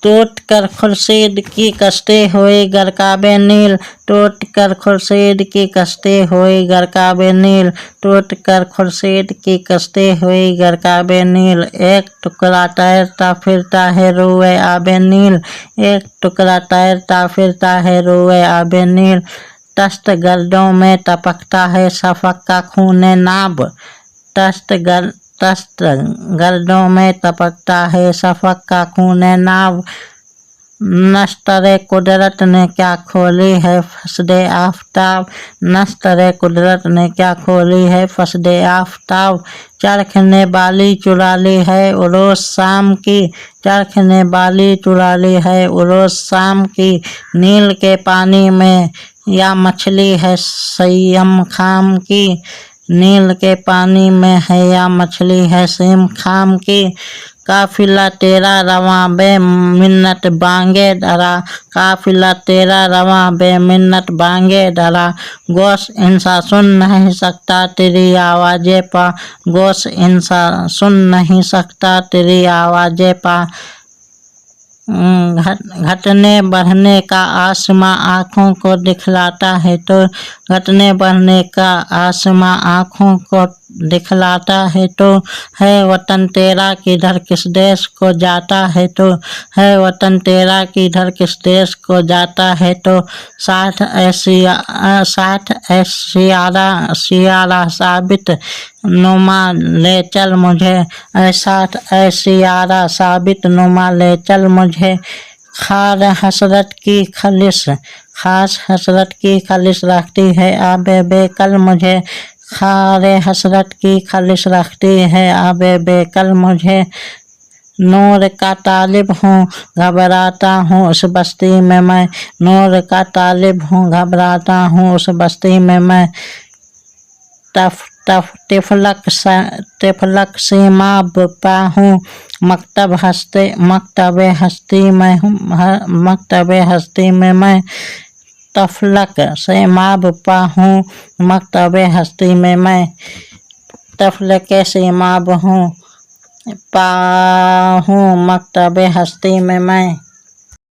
टूट कर खुर्शीद की कश्ती हुई गरकाबे नील, टूट कर खुर्शीद की कश्ती हुई गरकाबे नील, टूट कर खुर्शीद की कश्ती हुई गरकाबे नील। एक टुकड़ा तैरता फिरता है रुए आबे नील, एक टुकड़ा तैरता फिरता है रुए आबे नील। तस्त गर्दों में टपकता है शफक का खूने नाब, तस्त गर्दों में टपकता है शफक का खूने नाब। नस्तरे कुदरत ने क्या खोली है फसदे आफताब, नस्तरे कुदरत ने क्या खोली है फसदे आफताब। चरख ने बाली चुरा ली है उरोज शाम की, चरख ने बाली चुरा ली है उरोज शाम की। नील के पानी में या मछली है सयम खाम की, नील के पानी में है या मछली है सीम खाम की। काफिला तेरा रवां बे मिन्नत बांगे डरा, काफिला तेरा रवां बे मिन्नत बांगे डरा। गोश इंसान सुन नहीं सकता तेरी आवाज़ें पा, गोश इंसान सुन नहीं सकता तेरी आवाज़ें पा। घटने बढ़ने का आसमां आँखों को दिखलाता है तो, घटने बढ़ने का आसमां आँखों को दिखलाता है तो। है वतन तेरा किधर किस देश को जाता है तो, है वतन तेरा किधर किस देश को जाता है तो। साठ सियारा साबित नुमा ले चल मुझे, 60 सियारा साबित नुमा ले चल मुझे। खार हसरत की खलिश, खास हसरत की खलिश रखती है आबे बेकल मुझे, खारे हसरत की खलिश रखती है आबे बेकल मुझे। नूर का तालिब हूँ घबराता हूँ उस बस्ती में मैं, नूर का तालिब हूँ घबराता हूँ उस बस्ती में मैं। तिफलक सीमाब पा हूँ मकतब हस्ती में हूँ, मकतब हस्ती में मैं। तफलक सीमाब पा हूँ मकतब हस्ती में मैं, तफलक सीमाब हूँ पा हूँ मकतब हस्ती में मैं।